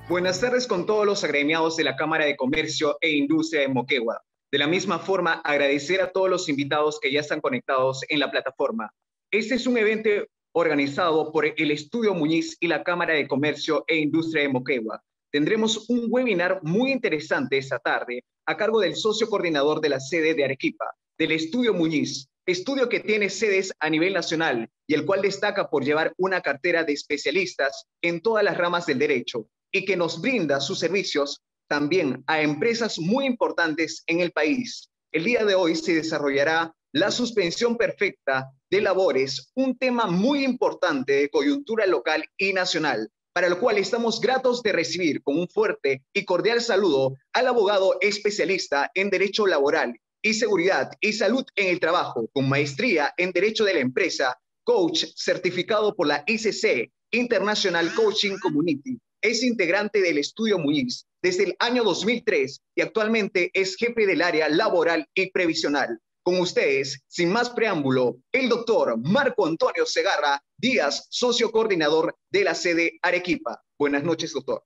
Buenas tardes con todos los agremiados de la Cámara de Comercio e Industria de Moquegua. De la misma forma, agradecer a todos los invitados que ya están conectados en la plataforma. Este es un evento organizado por el Estudio Muñiz y la Cámara de Comercio e Industria de Moquegua. Tendremos un webinar muy interesante esta tarde a cargo del socio coordinador de la sede de Arequipa, del Estudio Muñiz, estudio que tiene sedes a nivel nacional y el cual destaca por llevar una cartera de especialistas en todas las ramas del derecho y que nos brinda sus servicios también a empresas muy importantes en el país. El día de hoy se desarrollará la suspensión perfecta de labores, un tema muy importante de coyuntura local y nacional, para lo cual estamos gratos de recibir con un fuerte y cordial saludo al abogado especialista en Derecho Laboral y Seguridad y Salud en el Trabajo, con maestría en Derecho de la Empresa, coach certificado por la ICC, International Coaching Community. Es integrante del Estudio Muñiz desde el año 2003 y actualmente es jefe del área laboral y previsional. Con ustedes, sin más preámbulo, el doctor Marco Antonio Segarra Díaz, socio coordinador de la sede Arequipa. Buenas noches, doctor.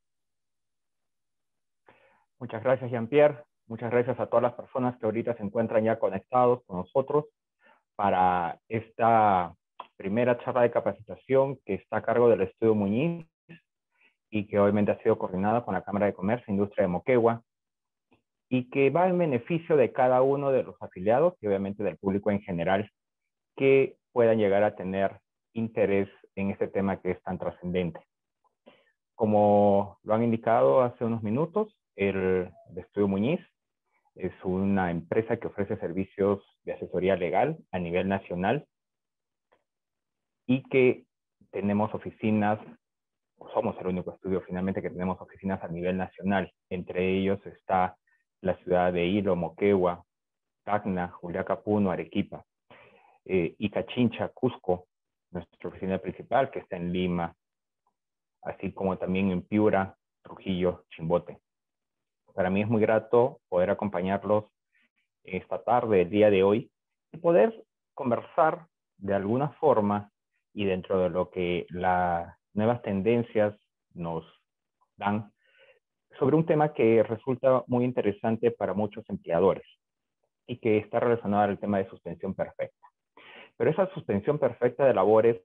Muchas gracias, Jean-Pierre. Muchas gracias a todas las personas que ahorita se encuentran ya conectados con nosotros para esta primera charla de capacitación que está a cargo del Estudio Muñiz y que obviamente ha sido coordinada con la Cámara de Comercio e Industria de Moquegua y que va en beneficio de cada uno de los afiliados y obviamente del público en general que puedan llegar a tener interés en este tema que es tan trascendente. Como lo han indicado hace unos minutos, el Estudio Muñiz es una empresa que ofrece servicios de asesoría legal a nivel nacional y que tenemos oficinas, somos el único estudio finalmente que tenemos oficinas a nivel nacional. Entre ellos está la ciudad de Hilo, Moquegua, Tacna, Juliaca, Puno, Arequipa, y Cachincha, Cusco, nuestra oficina principal que está en Lima, así como también en Piura, Trujillo, Chimbote. Para mí es muy grato poder acompañarlos esta tarde, el día de hoy, y poder conversar de alguna forma y dentro de lo que las nuevas tendencias nos dan sobre un tema que resulta muy interesante para muchos empleadores y que está relacionado al tema de suspensión perfecta. Pero esa suspensión perfecta de labores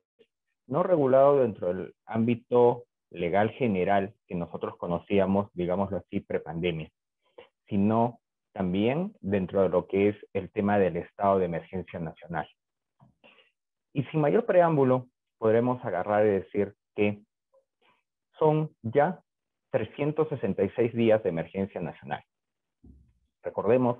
no regulado dentro del ámbito legal general que nosotros conocíamos, digámoslo así, prepandemia, sino también dentro de lo que es el tema del estado de emergencia nacional. Y sin mayor preámbulo, podremos agarrar y decir que son ya 366 días de emergencia nacional. Recordemos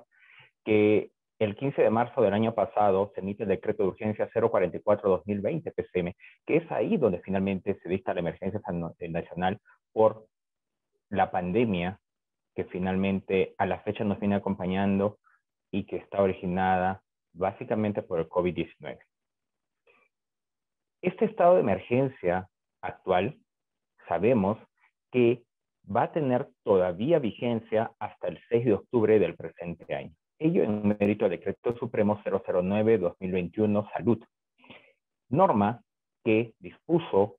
que el 15 de marzo del año pasado se emite el decreto de urgencia 044-2020 PCM, que es ahí donde finalmente se dicta la emergencia nacional por la pandemia que finalmente a la fecha nos viene acompañando y que está originada básicamente por el COVID-19. Este estado de emergencia actual sabemos que va a tener todavía vigencia hasta el 6 de octubre del presente año. Ello en mérito del Decreto Supremo 009-2021 Salud, norma que dispuso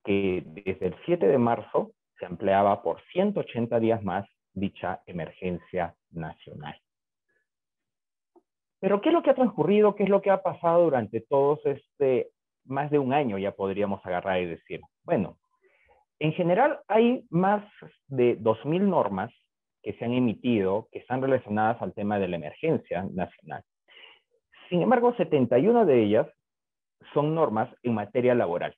que desde el 7 de marzo se ampliaba por 180 días más dicha emergencia nacional. Pero ¿qué es lo que ha transcurrido? ¿Qué es lo que ha pasado durante todos más de un año, ya podríamos agarrar y decir? Bueno, en general hay más de 2.000 normas que se han emitido, que están relacionadas al tema de la emergencia nacional. Sin embargo, 71 de ellas son normas en materia laboral.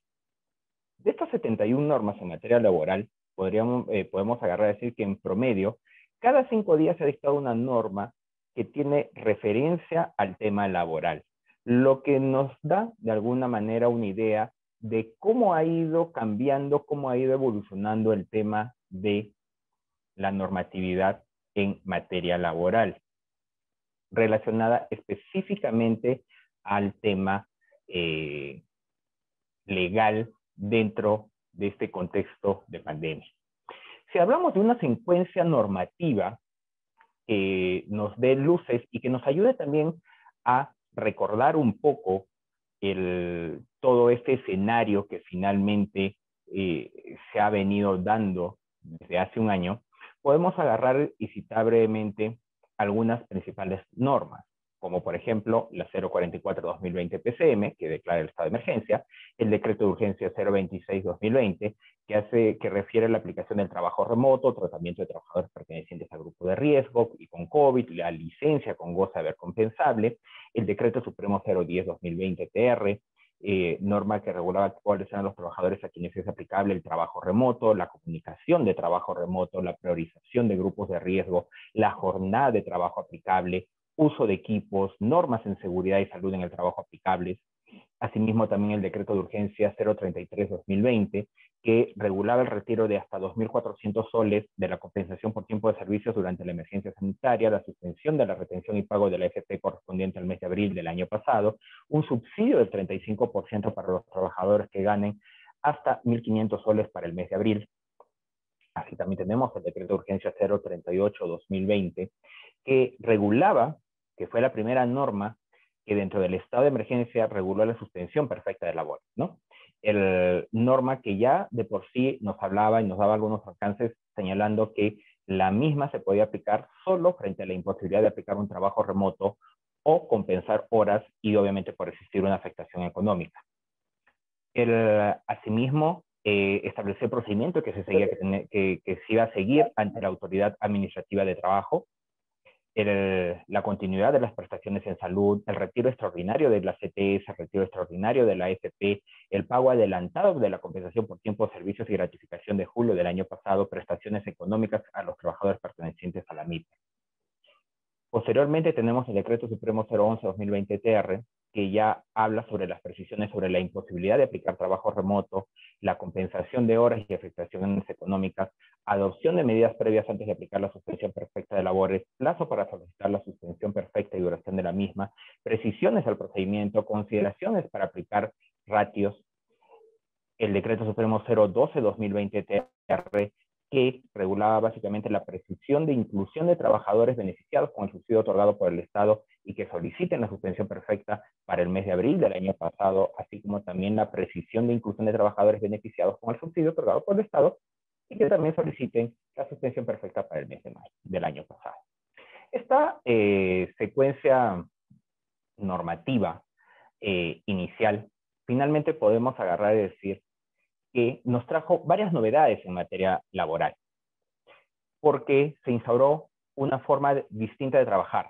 De estas 71 normas en materia laboral, podemos agarrar y decir que en promedio, cada 5 días se ha dictado una norma que tiene referencia al tema laboral, lo que nos da de alguna manera una idea de cómo ha ido cambiando, cómo ha ido evolucionando el tema de la normatividad en materia laboral, relacionada específicamente al tema legal dentro de este contexto de pandemia. Si hablamos de una secuencia normativa que nos dé luces y que nos ayude también a recordar un poco todo este escenario que finalmente se ha venido dando desde hace un año, podemos agarrar y citar brevemente algunas principales normas, como por ejemplo la 044-2020 PCM, que declara el estado de emergencia, el decreto de urgencia 026-2020, que refiere a la aplicación del trabajo remoto, tratamiento de trabajadores pertenecientes al grupo de riesgo y con COVID, la licencia con goce de haber compensable, el decreto supremo 010-2020 TR, norma que regulaba cuáles eran los trabajadores a quienes es aplicable el trabajo remoto, la comunicación de trabajo remoto, la priorización de grupos de riesgo, la jornada de trabajo aplicable, uso de equipos, normas en seguridad y salud en el trabajo aplicables. Asimismo, también el decreto de urgencia 033-2020, que regulaba el retiro de hasta 2.400 soles de la compensación por tiempo de servicios durante la emergencia sanitaria, la suspensión de la retención y pago de la AFP correspondiente al mes de abril del año pasado, un subsidio del 35% para los trabajadores que ganen hasta 1.500 soles para el mes de abril. Así también tenemos el decreto de urgencia 038-2020, que regulaba, que fue la primera norma que dentro del estado de emergencia reguló la suspensión perfecta de labores, ¿no? El norma que ya de por sí nos hablaba y nos daba algunos alcances señalando que la misma se podía aplicar solo frente a la imposibilidad de aplicar un trabajo remoto o compensar horas y obviamente por existir una afectación económica. Asimismo, estableció el procedimiento que se iba a seguir ante la Autoridad Administrativa de Trabajo, la continuidad de las prestaciones en salud, el retiro extraordinario de la CTS, el retiro extraordinario de la AFP, el pago adelantado de la compensación por tiempo de servicios y gratificación de julio del año pasado, prestaciones económicas a los trabajadores pertenecientes a la MIP. Posteriormente tenemos el Decreto Supremo 011-2020 TR, que ya habla sobre las precisiones sobre la imposibilidad de aplicar trabajo remoto, la compensación de horas y afectaciones económicas, adopción de medidas previas antes de aplicar la suspensión perfecta de labores, plazo para solicitar la suspensión perfecta y duración de la misma, precisiones al procedimiento, consideraciones para aplicar ratios, el Decreto Supremo 012-2020 TR, que regulaba básicamente la precisión de inclusión de trabajadores beneficiados con el subsidio otorgado por el Estado y que soliciten la suspensión perfecta para el mes de abril del año pasado, así como también la precisión de inclusión de trabajadores beneficiados con el subsidio otorgado por el Estado y que también soliciten la suspensión perfecta para el mes de mayo del año pasado. Esta secuencia normativa inicial, finalmente podemos agarrar y decir que nos trajo varias novedades en materia laboral, porque se instauró una forma distinta de trabajar.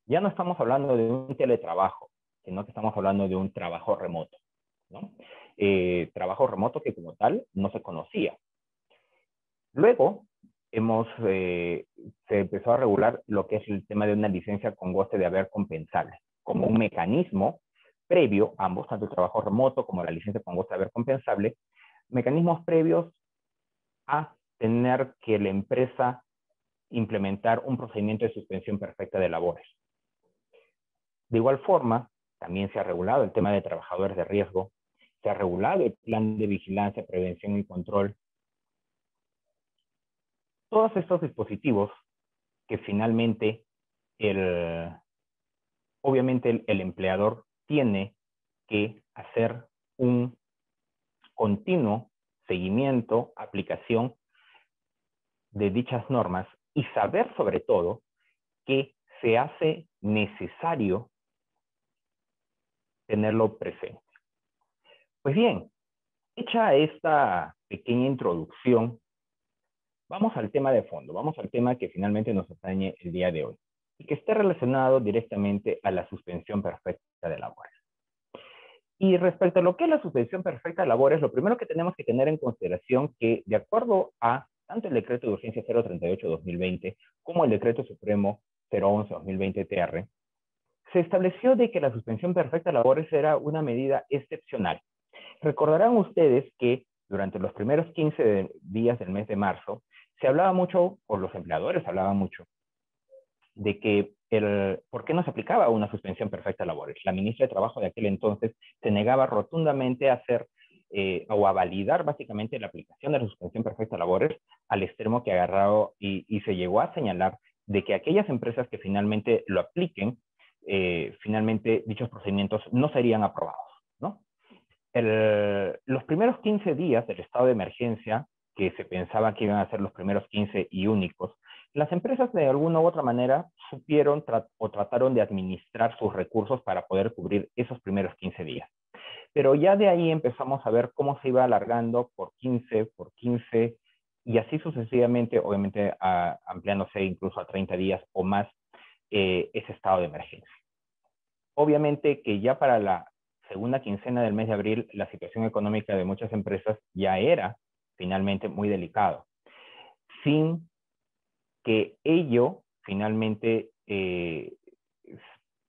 Ya no estamos hablando de un teletrabajo, sino que estamos hablando de un trabajo remoto, ¿no? Trabajo remoto que como tal no se conocía. Luego se empezó a regular lo que es el tema de una licencia con goce de haber compensable, como un mecanismo previo, ambos, tanto el trabajo remoto como la licencia con goce de haber compensable, mecanismos previos a tener que la empresa implementar un procedimiento de suspensión perfecta de labores. De igual forma, también se ha regulado el tema de trabajadores de riesgo, se ha regulado el plan de vigilancia, prevención y control. Todos estos dispositivos que finalmente obviamente el empleador tiene que hacer un continuo seguimiento, aplicación de dichas normas y saber sobre todo que se hace necesario tenerlo presente. Pues bien, hecha esta pequeña introducción, vamos al tema de fondo, vamos al tema que finalmente nos atañe el día de hoy y que esté relacionado directamente a la suspensión perfecta de labores. Y respecto a lo que es la suspensión perfecta de labores, lo primero que tenemos que tener en consideración que de acuerdo a tanto el decreto de urgencia 038-2020 como el decreto supremo 011-2020 TR, se estableció de que la suspensión perfecta de labores era una medida excepcional. Recordarán ustedes que durante los primeros 15 días del mes de marzo se hablaba mucho, o los empleadores hablaban mucho, de que por qué no se aplicaba una suspensión perfecta de labores. La ministra de Trabajo de aquel entonces se negaba rotundamente a hacer o a validar básicamente la aplicación de la suspensión perfecta de labores al extremo que agarrado y se llegó a señalar de que aquellas empresas que finalmente lo apliquen, finalmente dichos procedimientos no serían aprobados, ¿no? Los primeros 15 días del estado de emergencia que se pensaba que iban a ser los primeros 15 y únicos, las empresas de alguna u otra manera supieron o trataron de administrar sus recursos para poder cubrir esos primeros 15 días. Pero ya de ahí empezamos a ver cómo se iba alargando por 15, y así sucesivamente, obviamente ampliándose incluso a 30 días o más ese estado de emergencia. Obviamente que ya para la segunda quincena del mes de abril, la situación económica de muchas empresas ya era finalmente muy delicado, sin que ello finalmente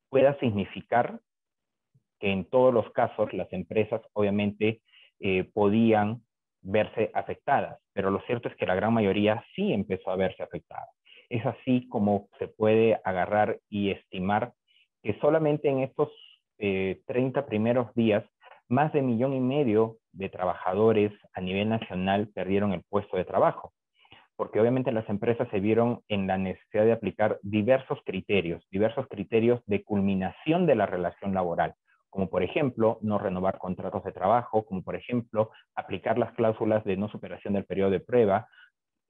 pueda significar que en todos los casos las empresas obviamente podían verse afectadas, pero lo cierto es que la gran mayoría sí empezó a verse afectada. Es así como se puede agarrar y estimar que solamente en estos 30 primeros días, más de 1,5 millones de trabajadores a nivel nacional perdieron el puesto de trabajo, porque obviamente las empresas se vieron en la necesidad de aplicar diversos criterios de culminación de la relación laboral, como por ejemplo, no renovar contratos de trabajo, como por ejemplo, aplicar las cláusulas de no superación del periodo de prueba,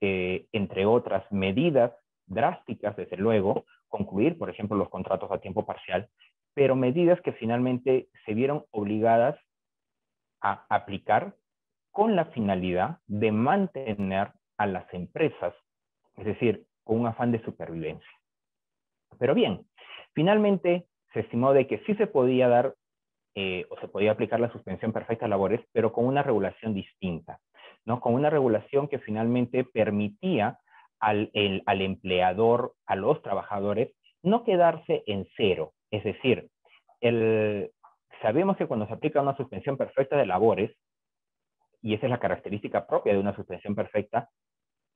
entre otras medidas drásticas, desde luego, concluir, por ejemplo, los contratos a tiempo parcial, pero medidas que finalmente se vieron obligadas a aplicar con la finalidad de mantener a las empresas, es decir, con un afán de supervivencia. Pero bien, finalmente se estimó de que sí se podía dar o se podía aplicar la suspensión perfecta de labores, pero con una regulación distinta, ¿no? Con una regulación que finalmente permitía al empleador, a los trabajadores, no quedarse en cero. Es decir, sabemos que cuando se aplica una suspensión perfecta de labores, y esa es la característica propia de una suspensión perfecta,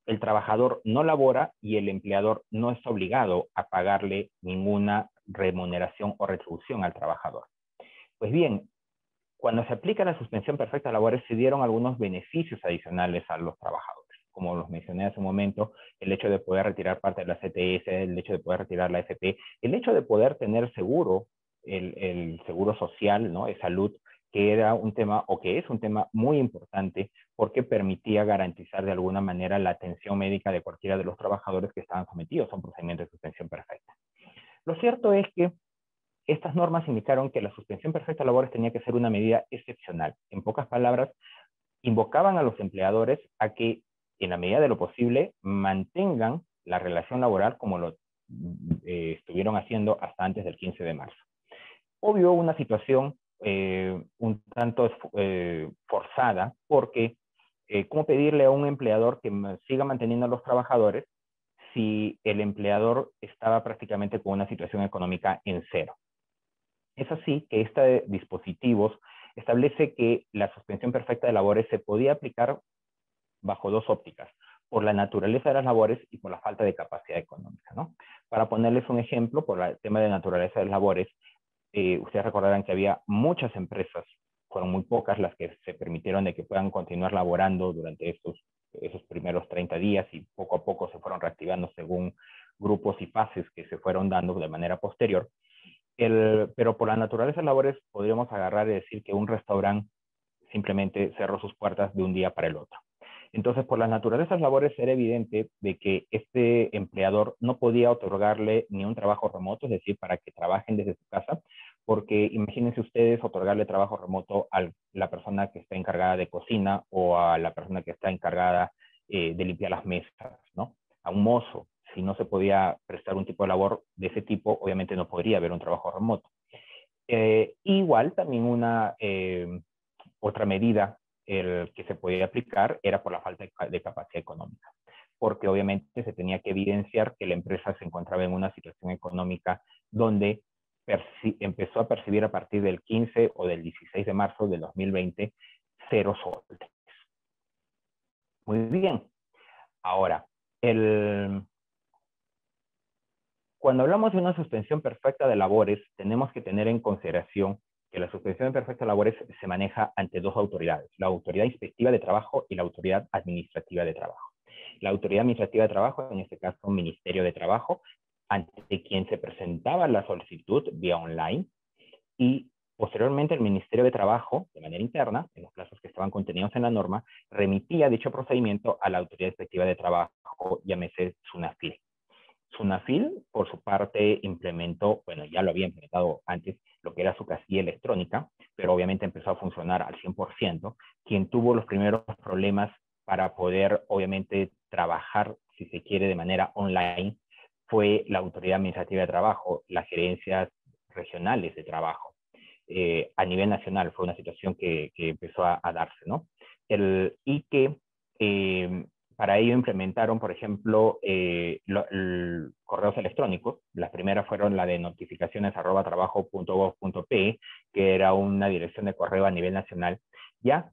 el trabajador no labora y el empleador no está obligado a pagarle ninguna remuneración o retribución al trabajador. Pues bien, cuando se aplica la suspensión perfecta de labores, se dieron algunos beneficios adicionales a los trabajadores. Como los mencioné hace un momento, el hecho de poder retirar parte de la CTS, el hecho de poder retirar la AFP, el hecho de poder tener seguro, el seguro social, ¿no?, de salud, que era un tema, o que es un tema muy importante, porque permitía garantizar de alguna manera la atención médica de cualquiera de los trabajadores que estaban sometidos a un procedimiento de suspensión perfecta. Lo cierto es que estas normas indicaron que la suspensión perfecta de labores tenía que ser una medida excepcional. En pocas palabras, invocaban a los empleadores a que, en la medida de lo posible, mantengan la relación laboral como lo estuvieron haciendo hasta antes del 15 de marzo. Obvio, una situación un tanto forzada, porque ¿cómo pedirle a un empleador que siga manteniendo a los trabajadores si el empleador estaba prácticamente con una situación económica en cero? Es así que este dispositivo establece que la suspensión perfecta de labores se podía aplicar bajo dos ópticas, por la naturaleza de las labores y por la falta de capacidad económica, ¿no? Para ponerles un ejemplo, por el tema de naturaleza de las labores, ustedes recordarán que había muchas empresas, fueron muy pocas las que se permitieron de que puedan continuar laborando durante esos primeros 30 días y poco a poco se fueron reactivando según grupos y fases que se fueron dando de manera posterior. Pero por la naturaleza de labores podríamos agarrar y decir que un restaurante simplemente cerró sus puertas de un día para el otro. Entonces, por las naturalezas labores era evidente de que este empleador no podía otorgarle ni un trabajo remoto, es decir, para que trabajen desde su casa, porque imagínense ustedes otorgarle trabajo remoto a la persona que está encargada de cocina o a la persona que está encargada de limpiar las mesas, ¿no? A un mozo. Si no se podía prestar un tipo de labor de ese tipo, obviamente no podría haber un trabajo remoto. Igual también otra medida que se podía aplicar era por la falta de capacidad económica, porque obviamente se tenía que evidenciar que la empresa se encontraba en una situación económica donde empezó a percibir a partir del 15 o del 16 de marzo de 2020 cero sueldos. Muy bien. Ahora, cuando hablamos de una suspensión perfecta de labores, tenemos que tener en consideración que la suspensión perfecta de labores se maneja ante dos autoridades, la autoridad inspectiva de trabajo y la autoridad administrativa de trabajo. La autoridad administrativa de trabajo, en este caso Ministerio de Trabajo, ante quien se presentaba la solicitud vía online, y Posteriormente, el Ministerio de Trabajo, de manera interna, en los plazos que estaban contenidos en la norma, remitía dicho procedimiento a la Autoridad Inspectiva de Trabajo, llámese SUNAFIL. SUNAFIL, por su parte, implementó, bueno, ya lo había implementado antes, lo que era su casilla electrónica, pero obviamente empezó a funcionar al 100%. Quien tuvo los primeros problemas para poder, obviamente, trabajar, si se quiere, de manera online, fue la Autoridad Administrativa de Trabajo, las gerencias regionales de trabajo. A nivel nacional fue una situación que empezó a darse, ¿no? Y que para ello implementaron, por ejemplo, correos electrónicos. Las primeras fueron la de notificaciones@trabajo.gov.pe, que era una dirección de correo a nivel nacional. Ya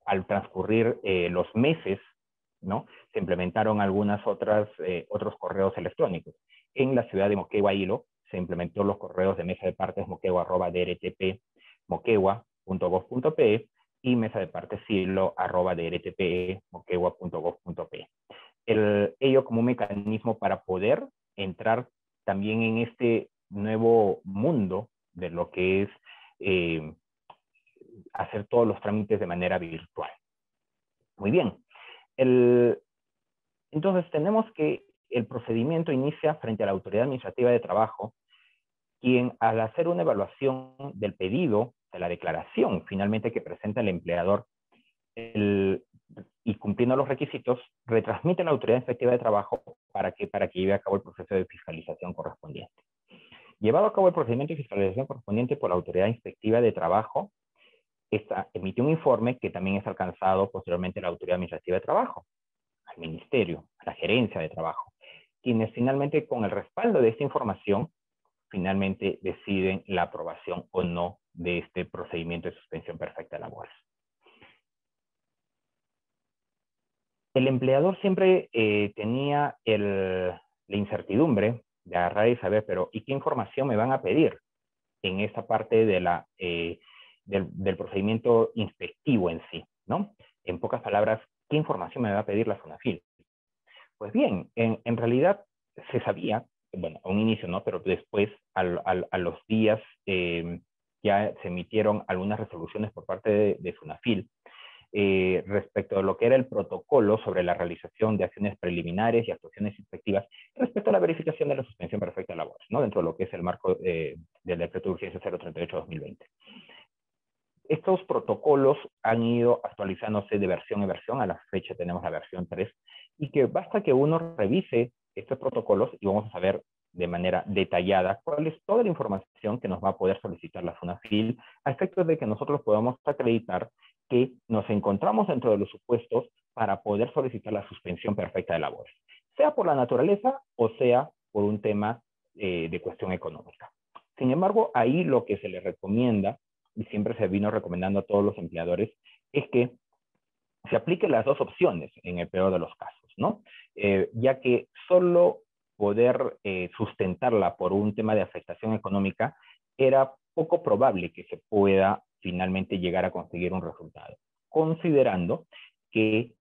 al transcurrir los meses, ¿no? Se implementaron otros correos electrónicos. En la ciudad de Moquegua, Hilo, se implementó los correos de mesa de partes moquegua@drtp.moquegua.gov.pe y mesa de partes silo@drtp.moquegua.gov.pe. Ello como un mecanismo para poder entrar también en este nuevo mundo de lo que es hacer todos los trámites de manera virtual. Muy bien. Entonces tenemos que el procedimiento inicia frente a la Autoridad Administrativa de Trabajo, quien al hacer una evaluación del pedido, de la declaración finalmente que presenta el empleador, y cumpliendo los requisitos, retransmite a la Autoridad Inspectiva de Trabajo para que lleve a cabo el proceso de fiscalización correspondiente. Llevado a cabo el procedimiento de fiscalización correspondiente por la Autoridad Inspectiva de Trabajo, esta emite un informe que también es alcanzado posteriormente a la Autoridad Administrativa de Trabajo, al Ministerio, a la Gerencia de Trabajo, quienes finalmente con el respaldo de esta información, finalmente deciden la aprobación o no de este procedimiento de suspensión perfecta de labores. El empleador siempre tenía la incertidumbre de agarrar y saber, pero ¿y qué información me van a pedir en esta parte de del procedimiento inspectivo en sí, ¿no? En pocas palabras, ¿qué información me va a pedir la SUNAFIL? Pues bien, en realidad se sabía, bueno, a un inicio no, pero después, a los días, ya se emitieron algunas resoluciones por parte de SUNAFIL respecto a lo que era el protocolo sobre la realización de acciones preliminares y actuaciones inspectivas respecto a la verificación de la suspensión perfecta de labores, ¿no? Dentro de lo que es el marco del decreto de urgencia 038/2020. Estos protocolos han ido actualizándose de versión en versión. A la fecha tenemos la versión 3 y que basta que uno revise estos protocolos y vamos a saber de manera detallada cuál es toda la información que nos va a poder solicitar la SUNAFIL a efectos de que nosotros podamos acreditar que nos encontramos dentro de los supuestos para poder solicitar la suspensión perfecta de labores, sea por la naturaleza o sea por un tema de cuestión económica. Sin embargo, ahí lo que se le recomienda y siempre se vino recomendando a todos los empleadores, es que se apliquen las dos opciones en el peor de los casos, ¿no? Ya que solo poder sustentarla por un tema de afectación económica era poco probable que se pueda finalmente llegar a conseguir un resultado, considerando que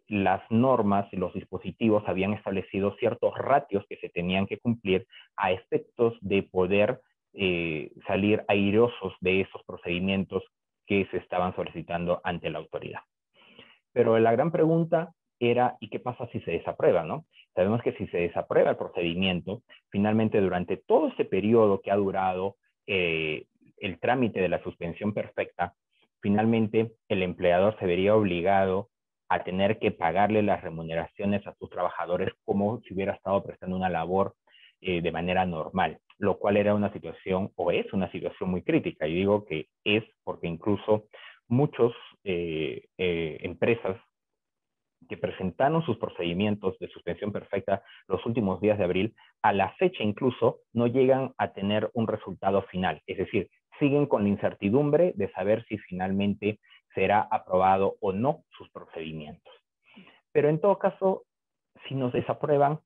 las normas y los dispositivos habían establecido ciertos ratios que se tenían que cumplir a efectos de poder salir airosos de esos procedimientos que se estaban solicitando ante la autoridad. Pero la gran pregunta era, ¿y qué pasa si se desaprueba, no? Sabemos que si se desaprueba el procedimiento, finalmente durante todo este periodo que ha durado el trámite de la suspensión perfecta, finalmente el empleador se vería obligado a tener que pagarle las remuneraciones a sus trabajadores como si hubiera estado prestando una labor de manera normal, lo cual era una situación, o es una situación muy crítica, y digo que es porque incluso muchas empresas que presentaron sus procedimientos de suspensión perfecta los últimos días de abril, a la fecha incluso no llegan a tener un resultado final, es decir, siguen con la incertidumbre de saber si finalmente será aprobado o no sus procedimientos. Pero en todo caso, si nos desaprueban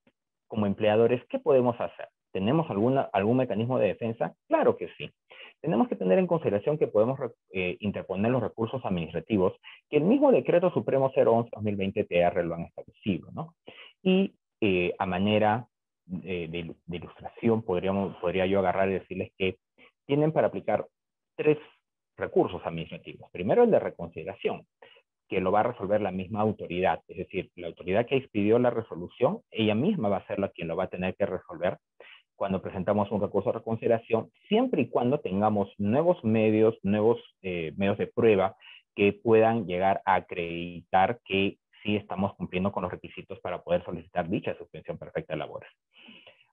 como empleadores, ¿qué podemos hacer? ¿Tenemos algún mecanismo de defensa? Claro que sí. Tenemos que tener en consideración que podemos interponer los recursos administrativos que el mismo Decreto Supremo 011/2020 lo han establecido, ¿no? Y a manera de ilustración podría yo agarrar y decirles que tienen para aplicar 3 recursos administrativos. Primero, el de reconsideración, que lo va a resolver la misma autoridad, es decir, la autoridad que expidió la resolución, ella misma va a ser la quien lo va a tener que resolver cuando presentamos un recurso de reconsideración, siempre y cuando tengamos nuevos medios de prueba que puedan llegar a acreditar que sí estamos cumpliendo con los requisitos para poder solicitar dicha suspensión perfecta de labores.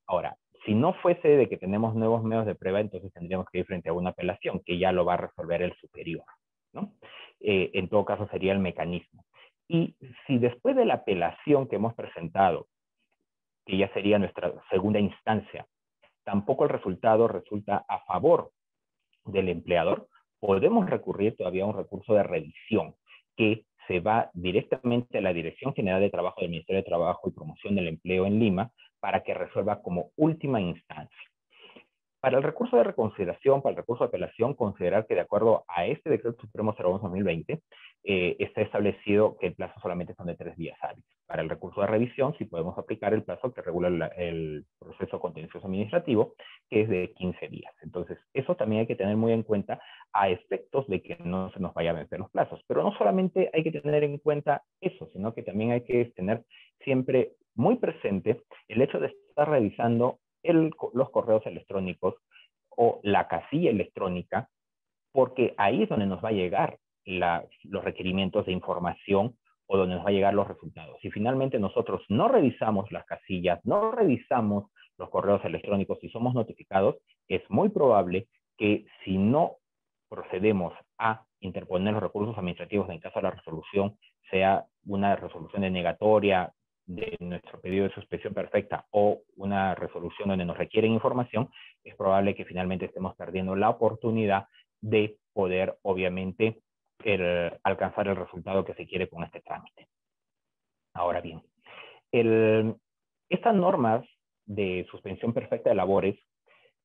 Ahora, si no fuese de que tenemos nuevos medios de prueba, entonces tendríamos que ir frente a una apelación, que ya lo va a resolver el superior, ¿no? En todo caso sería el mecanismo. Y si después de la apelación que hemos presentado, que ya sería nuestra segunda instancia, tampoco el resultado resulta a favor del empleador, podemos recurrir todavía a un recurso de revisión que se va directamente a la Dirección General de Trabajo del Ministerio de Trabajo y Promoción del Empleo en Lima para que resuelva como última instancia. Para el recurso de reconsideración, para el recurso de apelación, considerar que de acuerdo a este Decreto Supremo 011-2020, está establecido que el plazo solamente son de 3 días hábiles. Para el recurso de revisión, sí podemos aplicar el plazo que regula el proceso contencioso administrativo, que es de 15 días. Entonces, eso también hay que tener muy en cuenta a efectos de que no se nos vaya a vencer los plazos. Pero no solamente hay que tener en cuenta eso, sino que también hay que tener siempre muy presente el hecho de estar revisando los correos electrónicos o la casilla electrónica, porque ahí es donde nos va a llegar los requerimientos de información o donde nos va a llegar los resultados. Si finalmente nosotros no revisamos las casillas, no revisamos los correos electrónicos y somos notificados, es muy probable que si no procedemos a interponer los recursos administrativos en caso de la resolución, sea una resolución denegatoria de nuestro pedido de suspensión perfecta o una resolución donde nos requieren información, es probable que finalmente estemos perdiendo la oportunidad de poder, obviamente, alcanzar el resultado que se quiere con este trámite. Ahora bien, estas normas de suspensión perfecta de labores,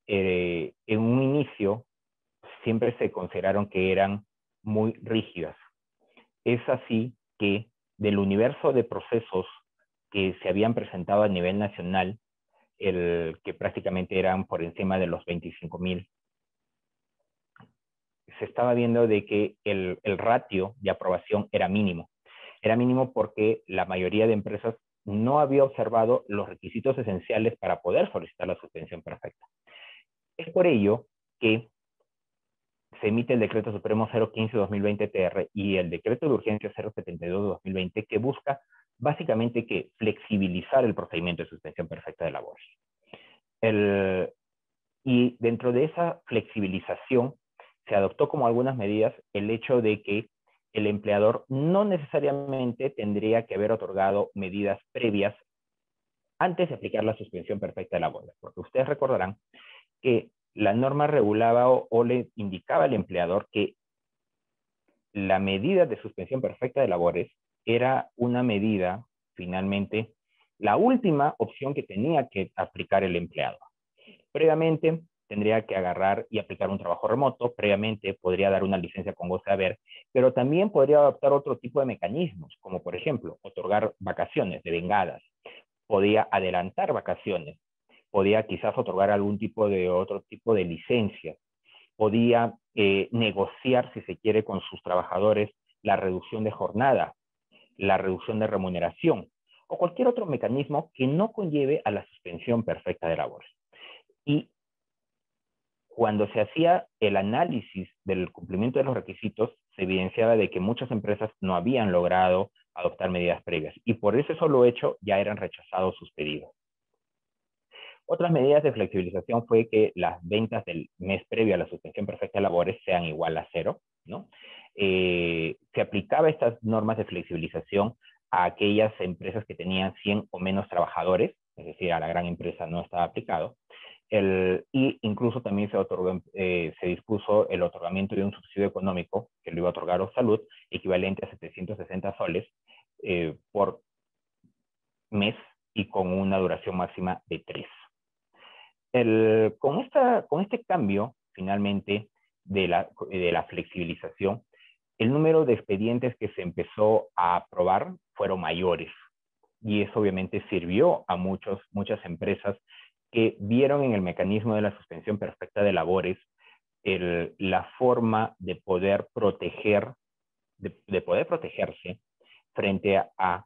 en un inicio, siempre se consideraron que eran muy rígidas. Es así que del universo de procesos que se habían presentado a nivel nacional, que prácticamente eran por encima de los 25,000, se estaba viendo de que el ratio de aprobación era mínimo. Era mínimo porque la mayoría de empresas no había observado los requisitos esenciales para poder solicitar la suspensión perfecta. Es por ello que se emite el Decreto Supremo 015-2020-TR y el Decreto de Urgencia 072-2020, que busca básicamente que flexibilizar el procedimiento de suspensión perfecta de labores. Y dentro de esa flexibilización se adoptó como algunas medidas el hecho de que el empleador no necesariamente tendría que haber otorgado medidas previas antes de aplicar la suspensión perfecta de labores, porque ustedes recordarán que la norma regulaba o le indicaba al empleador que la medida de suspensión perfecta de labores era una medida, finalmente, la última opción que tenía que aplicar el empleado. Previamente, tendría que agarrar y aplicar un trabajo remoto, previamente podría dar una licencia con goce de haber, pero también podría adoptar otro tipo de mecanismos, como por ejemplo, otorgar vacaciones devengadas, podía adelantar vacaciones, podía quizás otorgar otro tipo de licencia, podía negociar, si se quiere, con sus trabajadores la reducción de jornada, la reducción de remuneración, o cualquier otro mecanismo que no conlleve a la suspensión perfecta de labores. Y cuando se hacía el análisis del cumplimiento de los requisitos, se evidenciaba de que muchas empresas no habían logrado adoptar medidas previas, y por ese solo hecho ya eran rechazados sus pedidos. Otras medidas de flexibilización fue que las ventas del mes previo a la suspensión perfecta de labores sean igual a 0, ¿no? Se aplicaba estas normas de flexibilización a aquellas empresas que tenían 100 o menos trabajadores, es decir, a la gran empresa no estaba aplicado, y incluso también se dispuso el otorgamiento de un subsidio económico que lo iba a otorgar Salud, equivalente a 760 soles por mes y con una duración máxima de 3. Con este cambio, finalmente, de la flexibilización, el número de expedientes que se empezó a aprobar fueron mayores. Y eso obviamente sirvió a muchas empresas que vieron en el mecanismo de la suspensión perfecta de labores la forma de poder proteger, de poder protegerse frente a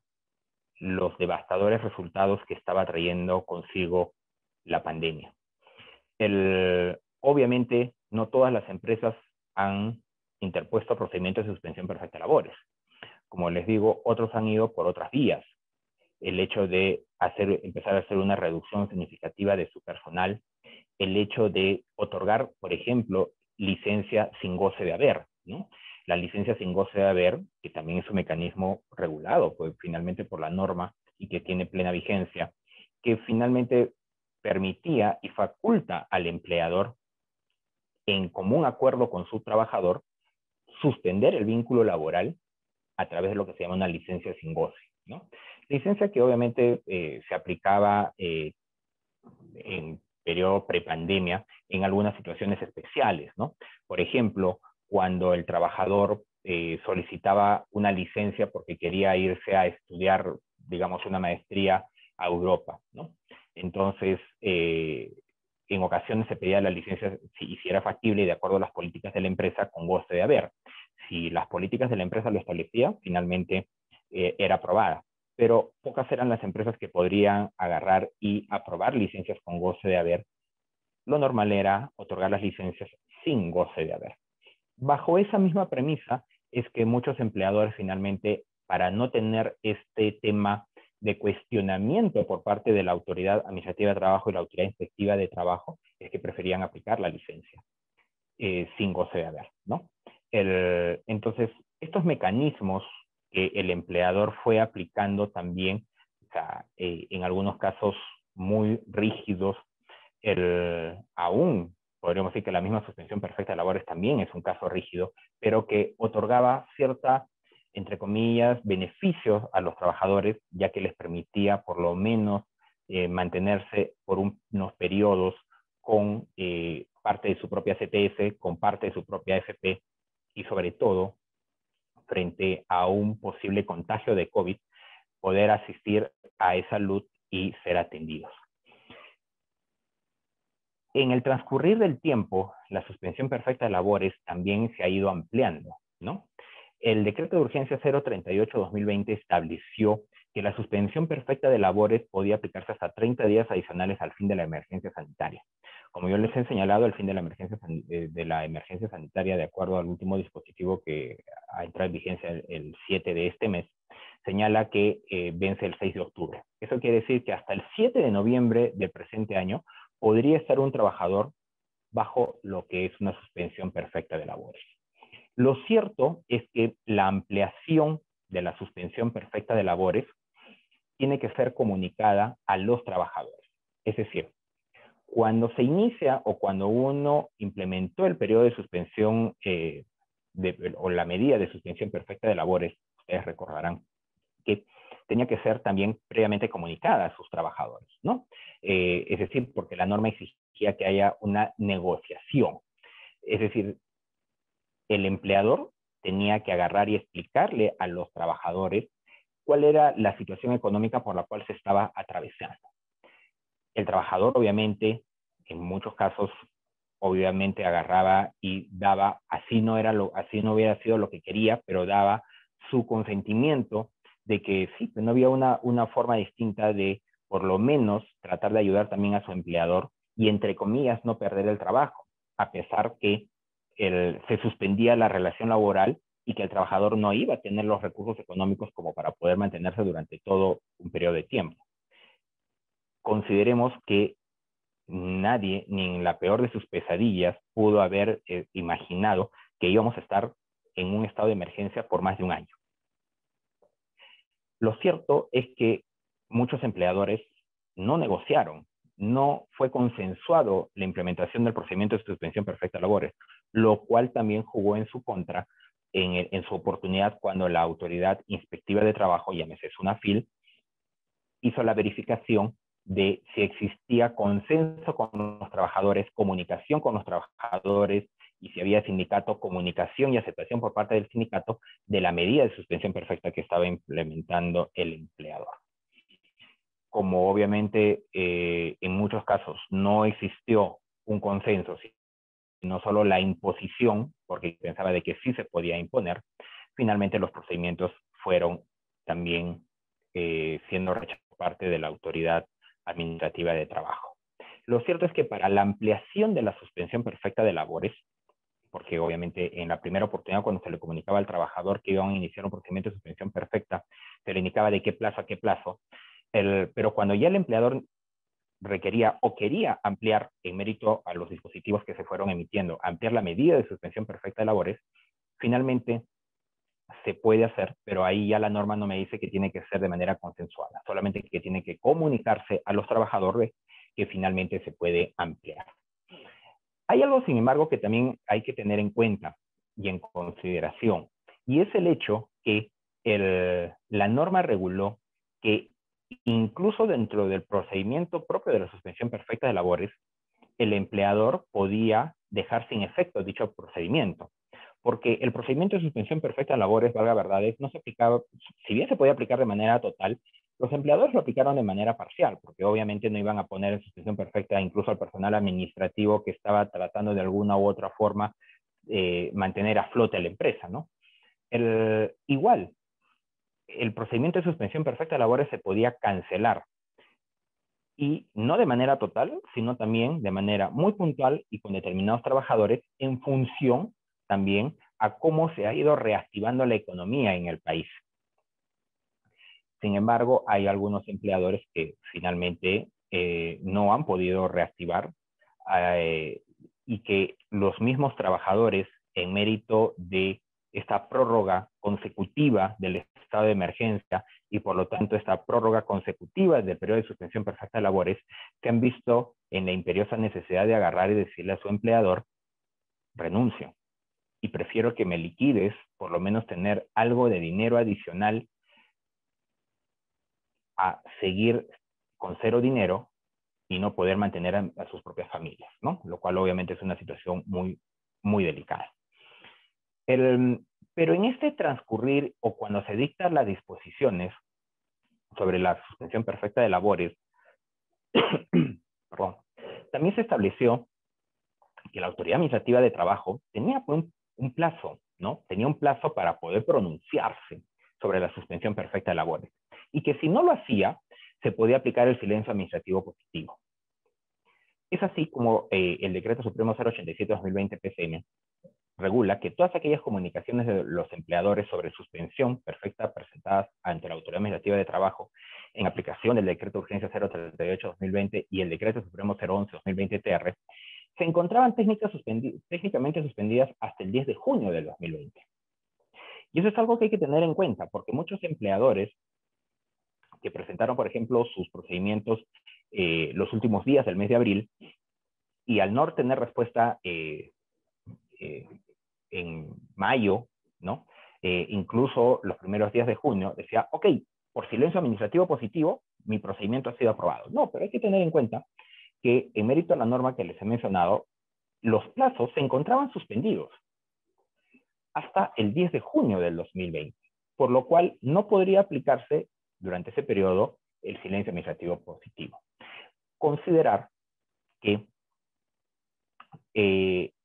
los devastadores resultados que estaba trayendo consigo la pandemia. Obviamente, no todas las empresas han interpuesto procedimientos de suspensión perfecta de labores. Como les digo, otros han ido por otras vías. El hecho de empezar a hacer una reducción significativa de su personal, el hecho de otorgar, por ejemplo, licencia sin goce de haber, ¿no? La licencia sin goce de haber, que también es un mecanismo regulado, pues finalmente por la norma y que tiene plena vigencia, que finalmente permitía y faculta al empleador, en común acuerdo con su trabajador, suspender el vínculo laboral a través de lo que se llama una licencia sin goce, ¿no? Licencia que obviamente se aplicaba en periodo prepandemia en algunas situaciones especiales, ¿no? Por ejemplo, cuando el trabajador solicitaba una licencia porque quería irse a estudiar, digamos, una maestría a Europa, ¿no? Entonces, en ocasiones se pedía la licencia si era factible y de acuerdo a las políticas de la empresa con goce de haber. Si las políticas de la empresa lo establecían, finalmente era aprobada. Pero pocas eran las empresas que podrían agarrar y aprobar licencias con goce de haber. Lo normal era otorgar las licencias sin goce de haber. Bajo esa misma premisa es que muchos empleadores finalmente, para no tener este tema de cuestionamiento por parte de la Autoridad Administrativa de Trabajo y la Autoridad Inspectiva de Trabajo, es que preferían aplicar la licencia sin goce de haber, ¿no? Entonces, estos mecanismos que el empleador fue aplicando también, o sea, en algunos casos muy rígidos, aún podríamos decir que la misma suspensión perfecta de labores también es un caso rígido, pero que otorgaba cierta, entre comillas, beneficios a los trabajadores, ya que les permitía por lo menos mantenerse por unos periodos con parte de su propia CTS, con parte de su propia AFP y sobre todo, frente a un posible contagio de COVID, poder asistir a e-salud y ser atendidos. En el transcurrir del tiempo, la suspensión perfecta de labores también se ha ido ampliando, ¿no? El decreto de urgencia 038-2020 estableció que la suspensión perfecta de labores podía aplicarse hasta 30 días adicionales al fin de la emergencia sanitaria. Como yo les he señalado, el fin de la emergencia sanitaria, de acuerdo al último dispositivo que ha entrado en vigencia el 7 de este mes, señala que vence el 6 de octubre. Eso quiere decir que hasta el 7 de noviembre del presente año podría estar un trabajador bajo lo que es una suspensión perfecta de labores. Lo cierto es que la ampliación de la suspensión perfecta de labores tiene que ser comunicada a los trabajadores. Es decir, cuando se inicia o cuando uno implementó el periodo de suspensión o la medida de suspensión perfecta de labores, ustedes recordarán que tenía que ser también previamente comunicada a sus trabajadores, ¿no? Es decir, porque la norma exigía que haya una negociación. Es decir, el empleador tenía que agarrar y explicarle a los trabajadores cuál era la situación económica por la cual se estaba atravesando. El trabajador, obviamente, en muchos casos, obviamente agarraba y daba, así no hubiera sido lo que quería, pero daba su consentimiento de que sí, que no había una forma distinta de, por lo menos, tratar de ayudar también a su empleador y, entre comillas, no perder el trabajo, a pesar que se suspendía la relación laboral y que el trabajador no iba a tener los recursos económicos como para poder mantenerse durante todo un periodo de tiempo. Consideremos que nadie, ni en la peor de sus pesadillas, pudo haber imaginado que íbamos a estar en un estado de emergencia por más de un año. Lo cierto es que muchos empleadores no negociaron, no fue consensuado la implementación del procedimiento de suspensión perfecta de labores, lo cual también jugó en su contra en su oportunidad cuando la Autoridad Inspectiva de Trabajo, llámese SUNAFIL, hizo la verificación de si existía consenso con los trabajadores, comunicación con los trabajadores, y si había sindicato, comunicación y aceptación por parte del sindicato de la medida de suspensión perfecta que estaba implementando el empleador. Como obviamente en muchos casos no existió un consenso, no solo la imposición, porque pensaba de que sí se podía imponer, finalmente los procedimientos fueron también siendo rechazados por parte de la autoridad administrativa de trabajo. Lo cierto es que para la ampliación de la suspensión perfecta de labores, porque obviamente en la primera oportunidad cuando se le comunicaba al trabajador que iban a iniciar un procedimiento de suspensión perfecta, se le indicaba de qué plazo a qué plazo, pero cuando ya el empleador requería o quería ampliar en mérito a los dispositivos que se fueron emitiendo, ampliar la medida de suspensión perfecta de labores, finalmente se puede hacer, pero ahí ya la norma no me dice que tiene que ser de manera consensuada, solamente que tiene que comunicarse a los trabajadores que finalmente se puede ampliar. Hay algo, sin embargo, que también hay que tener en cuenta y en consideración, y es el hecho que la norma reguló que incluso dentro del procedimiento propio de la suspensión perfecta de labores, el empleador podía dejar sin efecto dicho procedimiento, porque el procedimiento de suspensión perfecta de labores, valga verdades, no se aplicaba, si bien se podía aplicar de manera total, los empleadores lo aplicaron de manera parcial, porque obviamente no iban a poner en suspensión perfecta incluso al personal administrativo que estaba tratando de alguna u otra forma mantener a flote a la empresa, ¿no? Igual, el procedimiento de suspensión perfecta de labores se podía cancelar, y no de manera total, sino también de manera muy puntual y con determinados trabajadores en función también a cómo se ha ido reactivando la economía en el país. Sin embargo, hay algunos empleadores que finalmente no han podido reactivar y que los mismos trabajadores, en mérito de esta prórroga consecutiva del estado de emergencia y por lo tanto esta prórroga consecutiva del periodo de suspensión perfecta de labores, se han visto en la imperiosa necesidad de agarrar y decirle a su empleador: renuncio y prefiero que me liquides, por lo menos tener algo de dinero adicional a seguir con cero dinero y no poder mantener a sus propias familias, ¿no? Lo cual obviamente es una situación muy, muy delicada. Pero en este transcurrir o cuando se dictan las disposiciones sobre la suspensión perfecta de labores, perdón, también se estableció que la autoridad administrativa de trabajo tenía un plazo, ¿no? Tenía un plazo para poder pronunciarse sobre la suspensión perfecta de labores. Y que si no lo hacía, se podía aplicar el silencio administrativo positivo. Es así como el Decreto Supremo 087-2020 PCM regula que todas aquellas comunicaciones de los empleadores sobre suspensión perfecta presentadas ante la Autoridad Administrativa de Trabajo en aplicación del Decreto de Urgencia 038-2020 y el Decreto Supremo 011-2020 TR se encontraban técnicamente suspendidas hasta el 10 de junio del 2020. Y eso es algo que hay que tener en cuenta, porque muchos empleadores que presentaron, por ejemplo, sus procedimientos los últimos días del mes de abril, y al no tener respuesta en mayo, ¿no? Incluso los primeros días de junio, decía: ok, por silencio administrativo positivo, mi procedimiento ha sido aprobado. No, pero hay que tener en cuenta que en mérito a la norma que les he mencionado, los plazos se encontraban suspendidos hasta el 10 de junio del 2020, por lo cual no podría aplicarse durante ese periodo el silencio administrativo positivo. Considerar que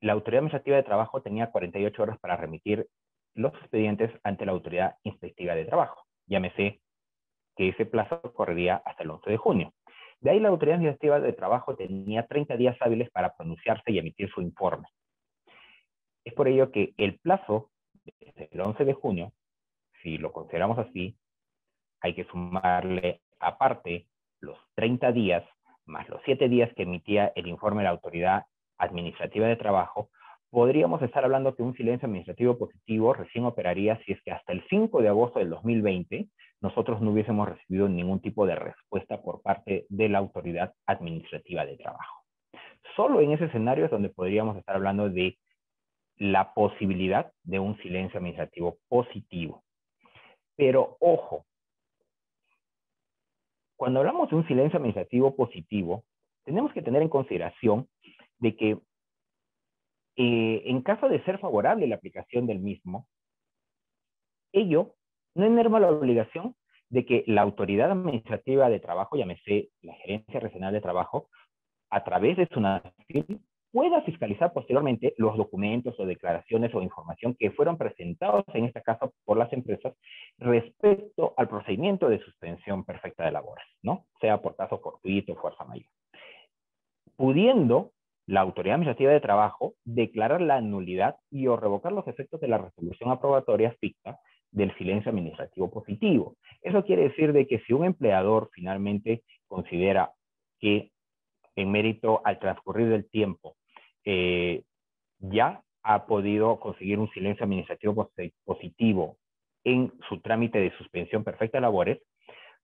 la Autoridad Administrativa de Trabajo tenía 48 horas para remitir los expedientes ante la Autoridad Inspectiva de Trabajo. Llámese que ese plazo correría hasta el 11 de junio. De ahí la Autoridad Administrativa de Trabajo tenía 30 días hábiles para pronunciarse y emitir su informe. Es por ello que el plazo desde el 11 de junio, si lo consideramos así, hay que sumarle aparte los 30 días más los 7 días que emitía el informe de la Autoridad Administrativa de Trabajo, podríamos estar hablando que un silencio administrativo positivo recién operaría si es que hasta el 5 de agosto del 2020 nosotros no hubiésemos recibido ningún tipo de respuesta por parte de la Autoridad Administrativa de Trabajo. Solo en ese escenario es donde podríamos estar hablando de la posibilidad de un silencio administrativo positivo. Pero ojo, cuando hablamos de un silencio administrativo positivo, tenemos que tener en consideración de que en caso de ser favorable la aplicación del mismo, ello no enerva la obligación de que la Autoridad Administrativa de Trabajo, llámese la Gerencia Regional de Trabajo, a través de SUNAFIL, pueda fiscalizar posteriormente los documentos o declaraciones o información que fueron presentados, en este caso, por las empresas, respecto al procedimiento de suspensión perfecta de labores, ¿no? Sea por caso fortuito o fuerza mayor. Pudiendo la Autoridad Administrativa de Trabajo declarar la nulidad y o revocar los efectos de la resolución aprobatoria ficta del silencio administrativo positivo. Eso quiere decir de que si un empleador finalmente considera que en mérito al transcurrir del tiempo ya ha podido conseguir un silencio administrativo positivo en su trámite de suspensión perfecta de labores,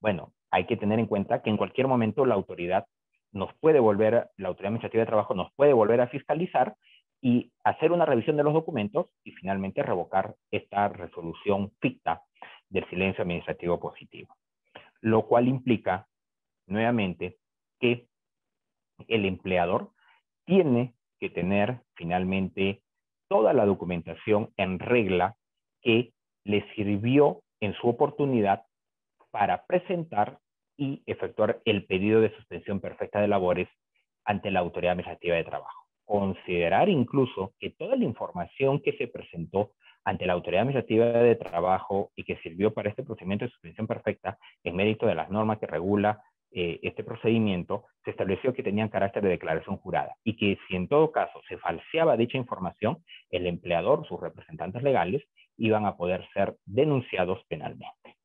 bueno, hay que tener en cuenta que en cualquier momento la Autoridad Administrativa de Trabajo nos puede volver a fiscalizar y hacer una revisión de los documentos y finalmente revocar esta resolución ficta del silencio administrativo positivo. Lo cual implica, nuevamente, que el empleador tiene que tener finalmente toda la documentación en regla que le sirvió en su oportunidad para presentar y efectuar el pedido de suspensión perfecta de labores ante la Autoridad Administrativa de Trabajo. Considerar incluso que toda la información que se presentó ante la Autoridad Administrativa de Trabajo y que sirvió para este procedimiento de suspensión perfecta en mérito de las normas que regula este procedimiento, se estableció que tenían carácter de declaración jurada y que si en todo caso se falseaba dicha información, el empleador, sus representantes legales, iban a poder ser denunciados penalmente.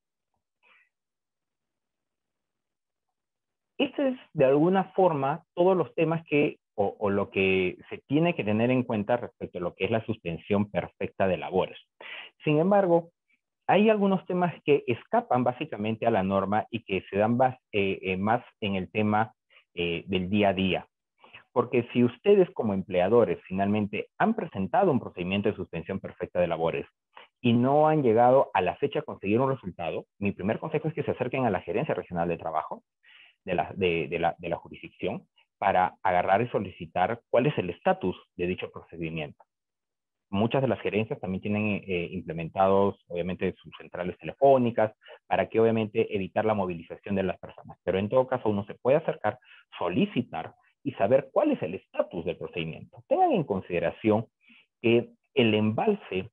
Este es de alguna forma todos los temas que, o lo que se tiene que tener en cuenta respecto a lo que es la suspensión perfecta de labores. Sin embargo, hay algunos temas que escapan básicamente a la norma y que se dan más en el tema del día a día. Porque si ustedes como empleadores finalmente han presentado un procedimiento de suspensión perfecta de labores y no han llegado a la fecha a conseguir un resultado, mi primer consejo es que se acerquen a la Gerencia Regional de Trabajo de la jurisdicción para agarrar y solicitar cuál es el estatus de dicho procedimiento. Muchas de las gerencias también tienen implementados, obviamente, sus centrales telefónicas para que, obviamente, evitar la movilización de las personas. Pero en todo caso, uno se puede acercar, solicitar y saber cuál es el estatus del procedimiento. Tengan en consideración que el embalse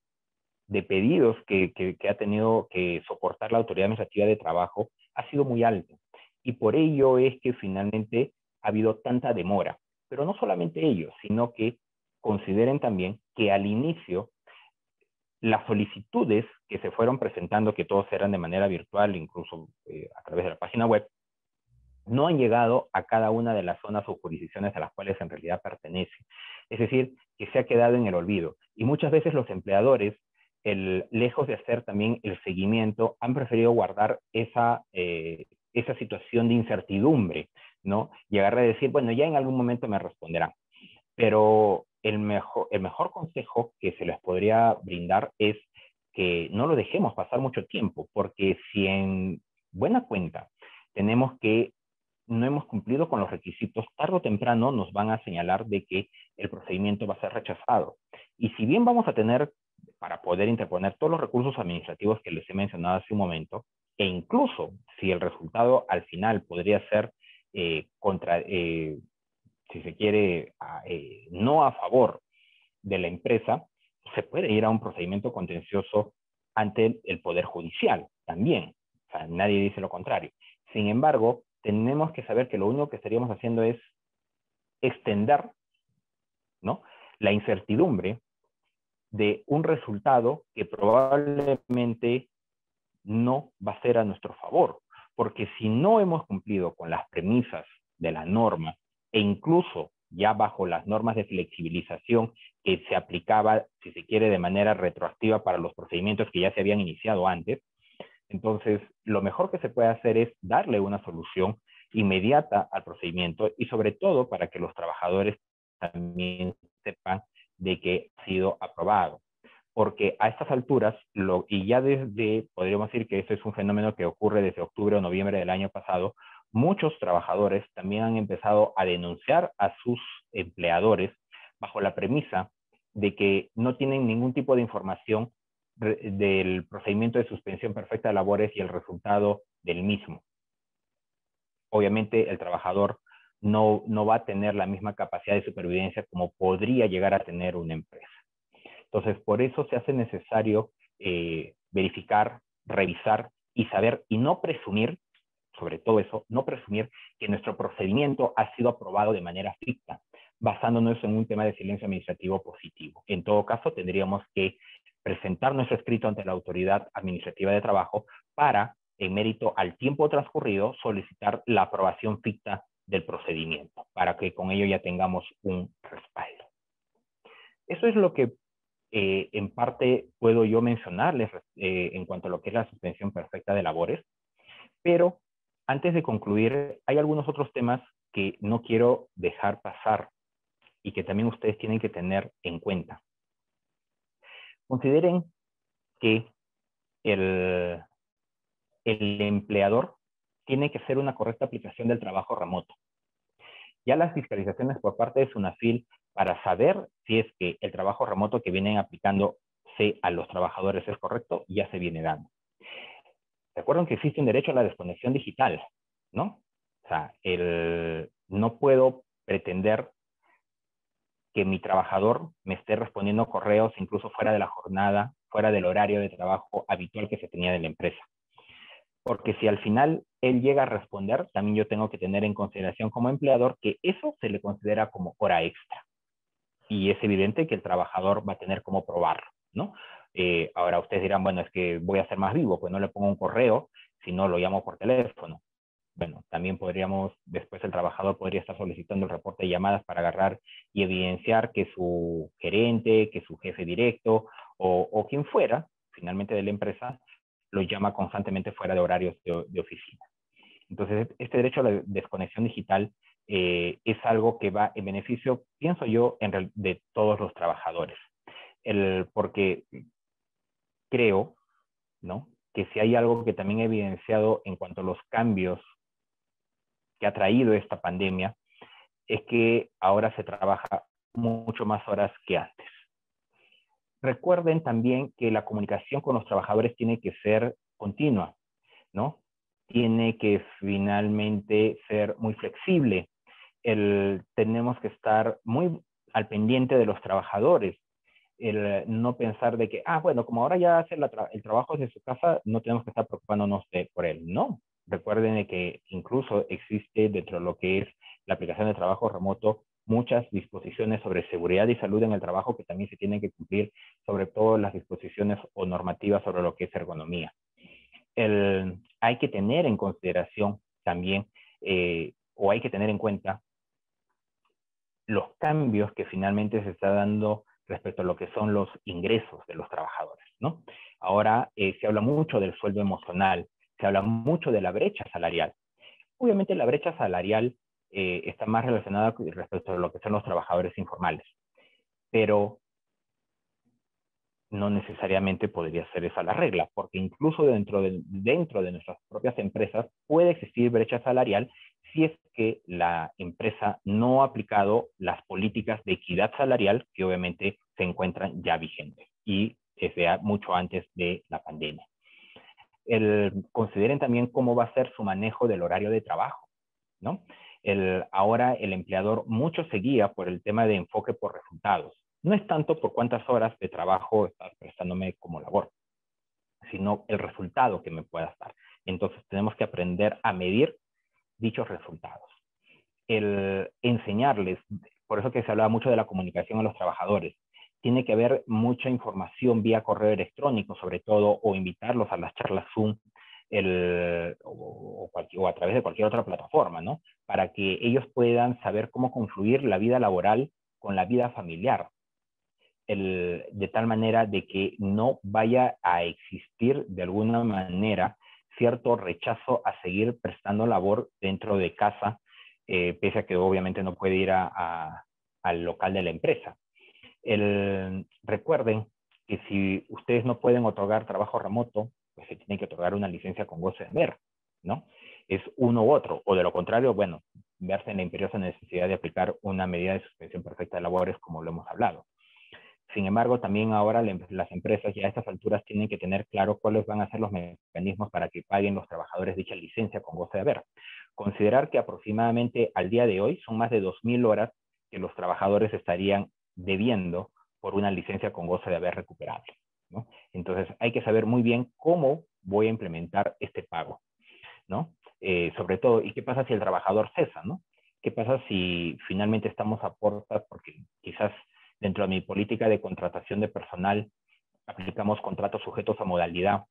de pedidos que ha tenido que soportar la Autoridad Administrativa de Trabajo ha sido muy alto. Y por ello es que finalmente ha habido tanta demora. Pero no solamente ello, sino que consideren también que al inicio las solicitudes que se fueron presentando, que todos eran de manera virtual, incluso a través de la página web, no han llegado a cada una de las zonas o jurisdicciones a las cuales en realidad pertenece. Es decir, que se ha quedado en el olvido. Y muchas veces los empleadores, lejos de hacer también el seguimiento, han preferido guardar esa situación de incertidumbre, ¿no? Llegar a decir, bueno, ya en algún momento me responderán. Pero el mejor consejo que se les podría brindar es que no lo dejemos pasar mucho tiempo, porque si en buena cuenta tenemos que no hemos cumplido con los requisitos, tarde o temprano nos van a señalar de que el procedimiento va a ser rechazado. Y si bien vamos a tener, para poder interponer todos los recursos administrativos que les he mencionado hace un momento, e incluso si el resultado al final podría ser si se quiere, no a favor de la empresa, se puede ir a un procedimiento contencioso ante el Poder Judicial también. O sea, nadie dice lo contrario. Sin embargo, tenemos que saber que lo único que estaríamos haciendo es extender, ¿no?, la incertidumbre de un resultado que probablemente no va a ser a nuestro favor. Porque si no hemos cumplido con las premisas de la norma, e incluso ya bajo las normas de flexibilización que se aplicaba, si se quiere, de manera retroactiva para los procedimientos que ya se habían iniciado antes, entonces lo mejor que se puede hacer es darle una solución inmediata al procedimiento y sobre todo para que los trabajadores también sepan de que ha sido aprobado. Porque a estas alturas, y ya podríamos decir que eso es un fenómeno que ocurre desde octubre o noviembre del año pasado, muchos trabajadores también han empezado a denunciar a sus empleadores bajo la premisa de que no tienen ningún tipo de información del procedimiento de suspensión perfecta de labores y el resultado del mismo. Obviamente el trabajador no va a tener la misma capacidad de supervivencia como podría llegar a tener una empresa. Entonces, por eso se hace necesario verificar, revisar y saber, y no presumir, sobre todo eso, no presumir que nuestro procedimiento ha sido aprobado de manera ficta, basándonos en un tema de silencio administrativo positivo. En todo caso, tendríamos que presentar nuestro escrito ante la Autoridad Administrativa de Trabajo para, en mérito al tiempo transcurrido, solicitar la aprobación ficta del procedimiento, para que con ello ya tengamos un respaldo. Eso es lo que en parte puedo yo mencionarles en cuanto a lo que es la suspensión perfecta de labores, pero antes de concluir, hay algunos otros temas que no quiero dejar pasar y que también ustedes tienen que tener en cuenta. Consideren que el empleador tiene que hacer una correcta aplicación del trabajo remoto. Ya las fiscalizaciones por parte de SUNAFIL para saber si es que el trabajo remoto que vienen aplicándose a los trabajadores es correcto, ya se viene dando. Recuerden que existe un derecho a la desconexión digital, ¿no? O sea, no puedo pretender que mi trabajador me esté respondiendo correos incluso fuera de la jornada, fuera del horario de trabajo habitual que se tenía de la empresa. Porque si al final él llega a responder, también yo tengo que tener en consideración como empleador que eso se le considera como hora extra. Y es evidente que el trabajador va a tener cómo probarlo, ¿no? Ahora ustedes dirán, bueno, es que voy a ser más vivo, pues no le pongo un correo, sino lo llamo por teléfono. Bueno, también podríamos, después el trabajador podría estar solicitando el reporte de llamadas para agarrar y evidenciar que su gerente, que su jefe directo o quien fuera, finalmente de la empresa, lo llama constantemente fuera de horarios de oficina. Entonces, este derecho a la desconexión digital es algo que va en beneficio, pienso yo, de todos los trabajadores. Porque creo, ¿no?, que si hay algo que también he evidenciado en cuanto a los cambios que ha traído esta pandemia, es que ahora se trabaja mucho más horas que antes. Recuerden también que la comunicación con los trabajadores tiene que ser continua, ¿no? Tiene que finalmente ser muy flexible. Tenemos que estar muy al pendiente de los trabajadores. No pensar de que, bueno, como ahora ya hace el trabajo desde su casa, no tenemos que estar preocupándonos por él. No. Recuerden que incluso existe dentro de lo que es la aplicación de trabajo remoto muchas disposiciones sobre seguridad y salud en el trabajo que también se tienen que cumplir, sobre todo las disposiciones o normativas sobre lo que es ergonomía. Hay que tener en consideración también, o hay que tener en cuenta los cambios que finalmente se está dando respecto a lo que son los ingresos de los trabajadores, ¿no? Ahora se habla mucho del sueldo emocional, se habla mucho de la brecha salarial. Obviamente la brecha salarial está más relacionada respecto a lo que son los trabajadores informales, pero no necesariamente podría ser esa la regla, porque incluso dentro de nuestras propias empresas puede existir brecha salarial si es que la empresa no ha aplicado las políticas de equidad salarial que obviamente se encuentran ya vigentes y desde mucho antes de la pandemia. Consideren también cómo va a ser su manejo del horario de trabajo, ¿no? Ahora el empleador mucho se guía por el tema de enfoque por resultados. No es tanto por cuántas horas de trabajo estás prestándome como labor, sino el resultado que me puedas dar. Entonces tenemos que aprender a medir dichos resultados. Enseñarles, por eso que se hablaba mucho de la comunicación a los trabajadores, tiene que haber mucha información vía correo electrónico, sobre todo, o invitarlos a las charlas Zoom, o a través de cualquier otra plataforma, ¿no? Para que ellos puedan saber cómo confluir la vida laboral con la vida familiar, de tal manera de que no vaya a existir de alguna manera cierto rechazo a seguir prestando labor dentro de casa, pese a que obviamente no puede ir al local de la empresa. Recuerden que si ustedes no pueden otorgar trabajo remoto, pues se tiene que otorgar una licencia con goce de deber, ¿no? Es uno u otro, o de lo contrario, bueno, verse en la imperiosa necesidad de aplicar una medida de suspensión perfecta de labores, como lo hemos hablado. Sin embargo, también ahora las empresas ya a estas alturas tienen que tener claro cuáles van a ser los mecanismos para que paguen los trabajadores dicha licencia con goce de haber. Considerar que aproximadamente al día de hoy son más de 2.000 horas que los trabajadores estarían debiendo por una licencia con goce de haber recuperable, ¿no? Entonces hay que saber muy bien cómo voy a implementar este pago, ¿no? Sobre todo, ¿y qué pasa si el trabajador cesa, ¿no? ¿Qué pasa si finalmente estamos a puertas? Porque quizás dentro de mi política de contratación de personal aplicamos contratos sujetos a modalidad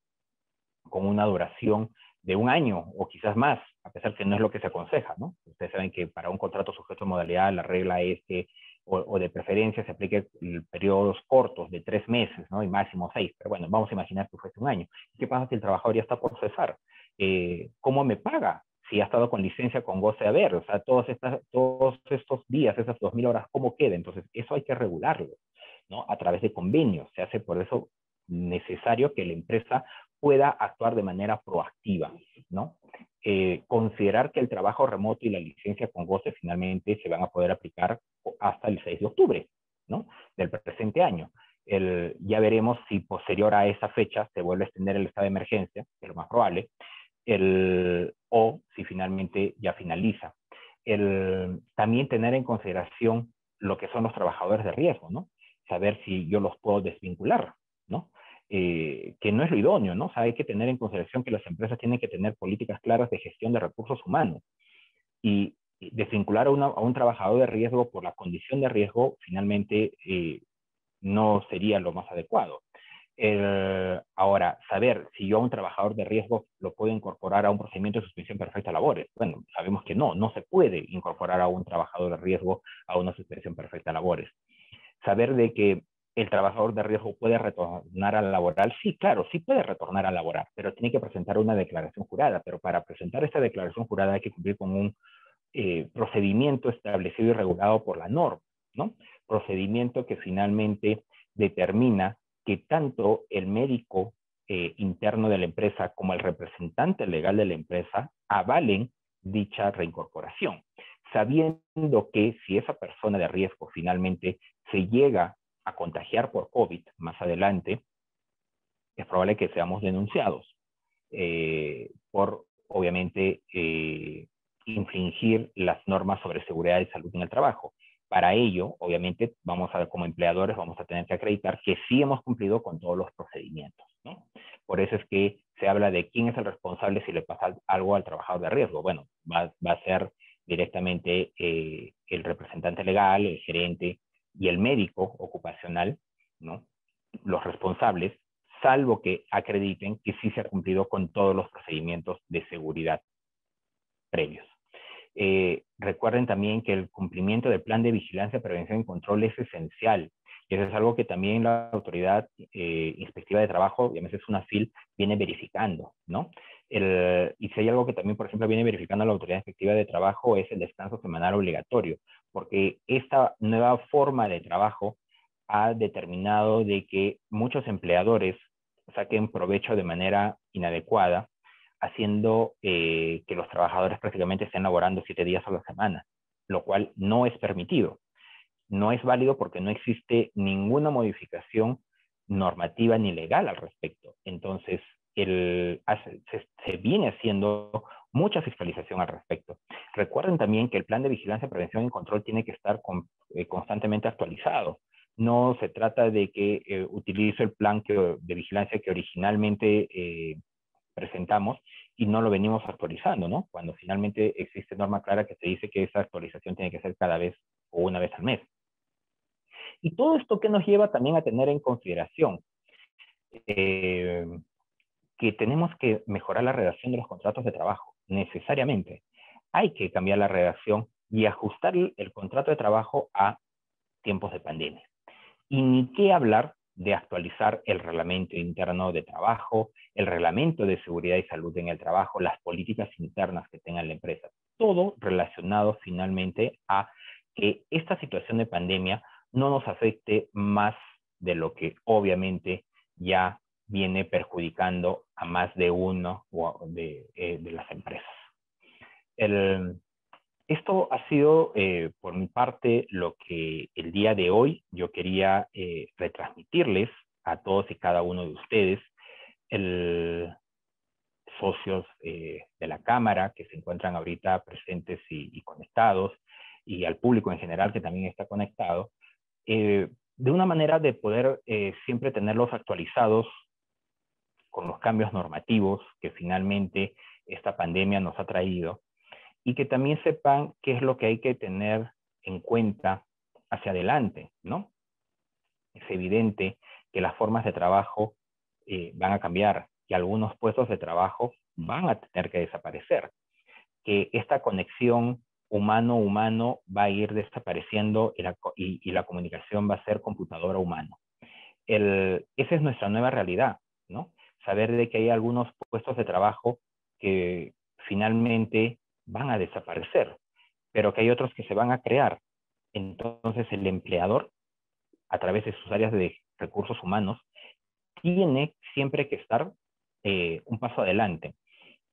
con una duración de 1 año o quizás más, a pesar que no es lo que se aconseja, ¿no? Ustedes saben que para un contrato sujeto a modalidad la regla es que, o de preferencia, se aplique periodos cortos de 3 meses, ¿no? Y máximo 6, pero bueno, vamos a imaginar que fuese 1 año. ¿Qué pasa si el trabajador ya está por cesar? ¿Cómo me paga? Si ha estado con licencia con goce de haber, o sea, todos estos días, esas 2.000 horas, ¿cómo queda? Entonces, eso hay que regularlo, ¿no? A través de convenios. Se hace por eso necesario que la empresa pueda actuar de manera proactiva, ¿no? Considerar que el trabajo remoto y la licencia con goce finalmente se van a poder aplicar hasta el 6 de octubre, ¿no? Del presente año. Ya veremos si posterior a esa fecha se vuelve a extender el estado de emergencia, que es lo más probable, o si finalmente ya finaliza. También tener en consideración lo que son los trabajadores de riesgo, ¿no? Saber si yo los puedo desvincular, ¿no? Que no es lo idóneo, ¿no? O sea, hay que tener en consideración que las empresas tienen que tener políticas claras de gestión de recursos humanos y desvincular a un trabajador de riesgo por la condición de riesgo finalmente no sería lo más adecuado. Ahora, saber si yo a un trabajador de riesgo lo puedo incorporar a un procedimiento de suspensión perfecta de labores. Bueno, sabemos que no se puede incorporar a un trabajador de riesgo a una suspensión perfecta de labores. Saber de que el trabajador de riesgo puede retornar a la laboral, sí, claro, sí puede retornar a laborar, pero tiene que presentar una declaración jurada. Pero para presentar esta declaración jurada hay que cumplir con un procedimiento establecido y regulado por la norma, ¿no? Procedimiento que finalmente determina que tanto el médico interno de la empresa como el representante legal de la empresa avalen dicha reincorporación, sabiendo que si esa persona de riesgo finalmente se llega a contagiar por COVID más adelante, es probable que seamos denunciados por, obviamente, infringir las normas sobre seguridad y salud en el trabajo. Para ello, obviamente, como empleadores, vamos a tener que acreditar que sí hemos cumplido con todos los procedimientos, ¿no? Por eso es que se habla de quién es el responsable si le pasa algo al trabajador de riesgo. Bueno, va a ser directamente el representante legal, el gerente y el médico ocupacional, ¿no? Los responsables, salvo que acrediten que sí se ha cumplido con todos los procedimientos de seguridad previos. Recuerden también que el cumplimiento del plan de vigilancia, prevención y control es esencial. Y eso es algo que también la autoridad inspectiva de trabajo, llámese SUNAFIL, viene verificando, ¿no? Y si hay algo que también, por ejemplo, viene verificando la autoridad inspectiva de trabajo es el descanso semanal obligatorio, porque esta nueva forma de trabajo ha determinado de que muchos empleadores saquen provecho de manera inadecuada, haciendo que los trabajadores prácticamente estén laborando 7 días a la semana, lo cual no es permitido. No es válido porque no existe ninguna modificación normativa ni legal al respecto. Entonces, se viene haciendo mucha fiscalización al respecto. Recuerden también que el plan de vigilancia, prevención y control tiene que estar constantemente actualizado. No se trata de que utilice el plan de vigilancia que originalmente presentamos y no lo venimos actualizando, ¿no? Cuando finalmente existe norma clara que te dice que esa actualización tiene que ser cada vez o una vez al mes. Y todo esto que nos lleva también a tener en consideración que tenemos que mejorar la redacción de los contratos de trabajo, necesariamente. Hay que cambiar la redacción y ajustar el contrato de trabajo a tiempos de pandemia. Y ni qué hablar de actualizar el reglamento interno de trabajo, el reglamento de seguridad y salud en el trabajo, las políticas internas que tenga la empresa. Todo relacionado finalmente a que esta situación de pandemia no nos afecte más de lo que obviamente ya viene perjudicando a más de uno de las empresas. Esto ha sido, por mi parte, lo que el día de hoy yo quería retransmitirles a todos y cada uno de ustedes, socios de la Cámara que se encuentran ahorita presentes y conectados, y al público en general que también está conectado, de una manera de poder siempre tenerlos actualizados con los cambios normativos que finalmente esta pandemia nos ha traído, y que también sepan qué es lo que hay que tener en cuenta hacia adelante, ¿no? Es evidente que las formas de trabajo van a cambiar, que algunos puestos de trabajo van a tener que desaparecer, que esta conexión humano-humano va a ir desapareciendo y la comunicación va a ser computadora-humano. Esa es nuestra nueva realidad, ¿no? Saber de que hay algunos puestos de trabajo que finalmente van a desaparecer, pero que hay otros que se van a crear. Entonces el empleador, a través de sus áreas de recursos humanos, tiene siempre que estar un paso adelante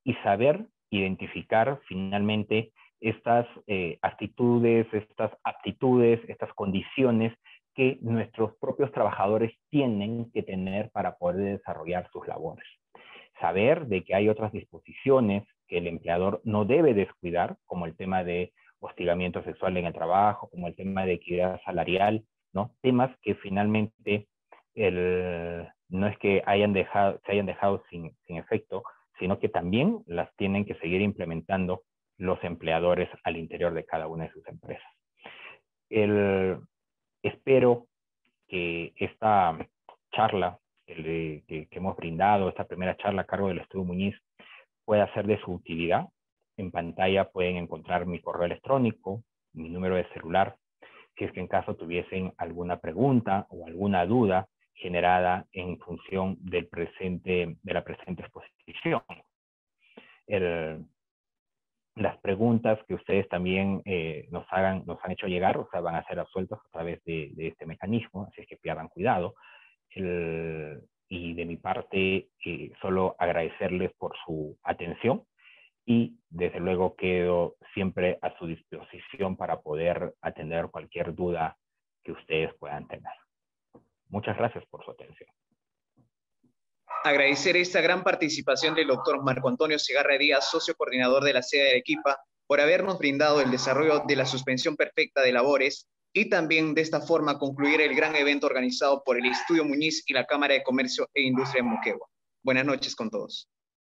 y saber identificar finalmente estas actitudes, estas aptitudes, estas condiciones que nuestros propios trabajadores tienen que tener para poder desarrollar sus labores. Saber de que hay otras disposiciones que el empleador no debe descuidar, como el tema de hostigamiento sexual en el trabajo, como el tema de equidad salarial, ¿no? Temas que finalmente no es que se hayan dejado sin efecto, sino que también las tienen que seguir implementando los empleadores al interior de cada una de sus empresas. Espero que esta charla que hemos brindado, esta primera charla a cargo del Estudio Muñiz, pueda ser de su utilidad. En pantalla pueden encontrar mi correo electrónico, mi número de celular, si es que en caso tuviesen alguna pregunta o alguna duda generada en función de la presente exposición. Las preguntas que ustedes también nos han hecho llegar, o sea, van a ser absueltas a través de este mecanismo, así es que pierdan cuidado. Y de mi parte, solo agradecerles por su atención y desde luego quedo siempre a su disposición para poder atender cualquier duda que ustedes puedan tener. Muchas gracias por su atención. Agradecer esta gran participación del doctor Marco Antonio Segarra Díaz, socio coordinador de la sede de Arequipa, por habernos brindado el desarrollo de la suspensión perfecta de labores y también de esta forma concluir el gran evento organizado por el Estudio Muñiz y la Cámara de Comercio e Industria de Moquegua. Buenas noches con todos.